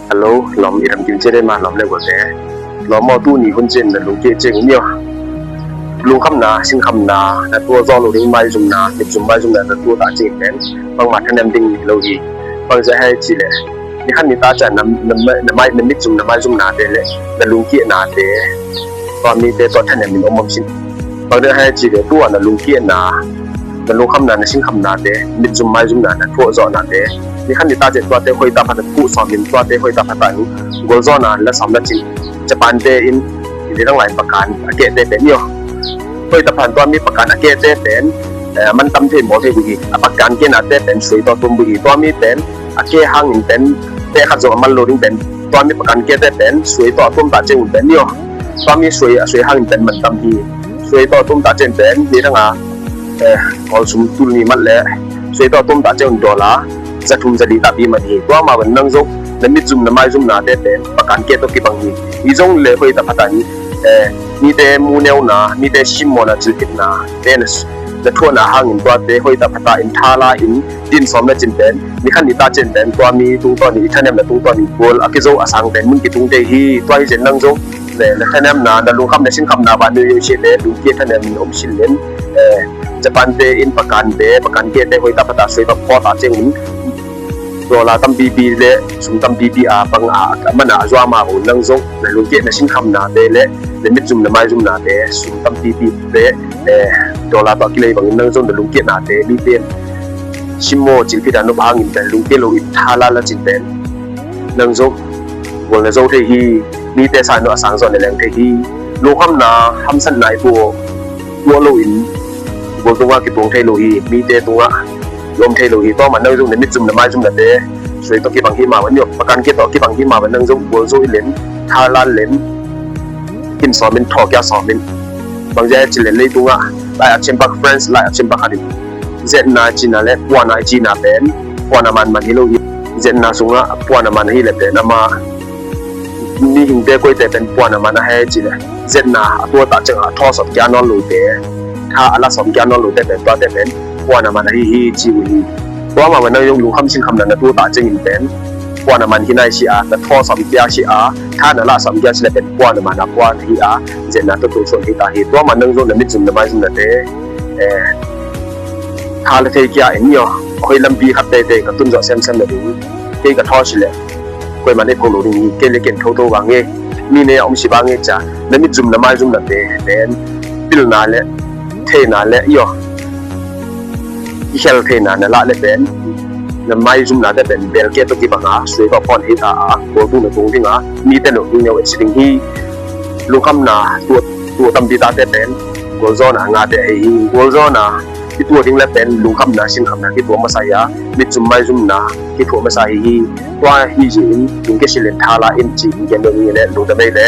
ฮัลโหลลอมอีรำกินเจได้มาลอมเลยบ่แต่ลอมมอตู้นี่คนเจนน่ะลุงเกเจงเนี่ยลุงคำนาสิงคำนาแต่ตัวซอลุงไม้จุมนามิจุมไม้จุมนาแต่ตัวตาเจงแม่นบางมาทันนำดิ่งโลอีบางจะให้จิเลยนี่คันนี้ตาจะนำไม้มิจุมไม้จุมนาเดเลยแต่ลุงเกียนาเดตอนนี้เดตัวทันนำมิอมสิบางจะให้จิเลยตัวน่ะลุงเกียนาแต่ลุงคำนาสิงคำนาเดมิจุมไม้จุมนาแต่ตัวซอนาเดนี่คันนี้ตาจะตัวเตหอยตาพัดผู้สอนมิตัวเตหอยตาพัดอยู่กอลซอนาและสำนักจิจะปานเตอินที่ทั้งหลายประการเกเตเป็นเนี่ยหอยตาพันตัวมีประการเกเตเป็นมันตำเทหมอเทบุกีประการเกนาเตเป็นสวยตัวตุ่มบุกีตัวมีเป็นเกหังเป็นเตขัดจงมันโลดิ้งเป็นตัวมีประการเกเตเป็นสวยตัวตุ่มตาเจงเป็นเนี่ยตัวมีสวยหังเป็นมันตำทีสวยตัวตุ่มตาเจงเป็นนี่ทั้งพอสมตุลนี่มันแหละสวยตัวตุ่มตาเจงดอลลาร์จะทุ่มจะดีตาบีมันทีตัวมาวันนั่งจงและมิจุมน้ำไม้จุมนาเตเป็นประการเกตกิบังนี้อีจงเลยหอยตาพัดนี้มีแต่มูเนวนามีแต่ชิมมอนาจิตนาเตนส์จะทั่วนาหางอินตัวเตหอยตาพัดอินทาลาอินดินสมและจินเป็นมีขันนิตาจินเป็นตัวมีตุงตัวนี้ท่านเนี่ยตุงตัวนี้บอลอกิโซอสังเป็นมึงกิตุงเตฮีตัวที่เจนนั่งจงและท่านเนี่ยนาลุงคำในชิงคำนาบานเดียวเชเดลุงเกียท่านเนี่ยมีอมชิลเลนจะปันเตอินประกันเตประกันเกียเตหอยตาพัดสวยตาพอตาเจงตัวลาตัมบีบีเลสุมตัมบีบีอาปังอามันอาจว่ามาหุ่นนั่งจงในลุงเกียในชิงคำนาเตเลในมิจุมในไม้จุมนาเตสุมตัมบีบีเลตัวลาตัวกิเลบางนั่งจงในลุงเกียนาเตมีเป็นชิมโมจิลพิดานุบางอินเป็นลุงเกียโลอิทาลาละจินเป็นนั่งจงวันในจงเทฮีมีแต่สายโนอสังสอนในแรงเทฮีลูกคำนาคำสันนายตัวโลอินบนตัวกิปงเทโลฮีมีแต่ตัวลมเทโลฮีตัวมันนั่งจงในมิจุมในไม้จุมนาเตสวยตัวกิบังฮีมาวันนี้ประกันเกียตัวกิบังฮีมาวันนั่งจงบัวโซอิเลนทาลาเลนกินสอนเป็นทอกยาสอนเป็นบางใจจิเลนเลยตัวไล่อัเชมปักเฟรนส์ไล่อัเชมปักฮันเจนนาจีนาเล่ปวนาจีนาเป็นปวนามันฮิโลฮีเจนนาสุงะปวนามันฮิเลเป็นนามานี่หิงเตะก๋วยเตะเป็นปวนามันให้จิเลเจนนาตัวตาจังทอสอบแกนอนลูเตถ้าอะไรสอบแกนอนลูเตเป็นตัวเตเป็นปวนามันฮิจิวฮีตัวมาวันนั้นยงลุงคำชิงคำนั้นตัวตาจังหิงเป็นปวนามันที่นายชีอาแต่ทอสอบแกชีอาถ้านั่นละสอบแกจิเลเป็นปวนามันปวนฮีอาเจนนาตัวส่วนที่ตาฮีตัวมันนั่งจงในมิจุมในไม้จุมนั่นเตทาเลเทกียเอ็นยอคอยลำบีขับเตะกับตุ้นจอเซมเลยดูเกกับทอชิเลยคอยมันได้พงโลดิ้งเกลเกนโทโตวางเงมีเนี่ยอมชิบางเงจ้าแล้วมิจุมน้ำไม้จุมนั่นเป็นปิลนาเล่เทนาเล่ยออีเชลเทนาเนี่ยละเล่เป็นน้ำไม้จุมนั่นเป็นเบลเกตตัวกี่บังอาสวยก็พอนฮิตาโบตุ้งในตรงที่งามีแต่หนุ่มเนี่ยสิ่งที่ลูกคำนาตัวตั้มดีตาเตเป็นกอลซอนางาเตฮีกอลซอนาที่ตัวทิ้งและเป็นลุงคำนาชิงคำนาที่ตัวมาใส่ยามิจุมไม่จุมนาที่ตัวมาใส่ฮีว่าฮีจินลุงเกชิเลนทาลาอินจินเกนเดมีและลุงจะไม่เละ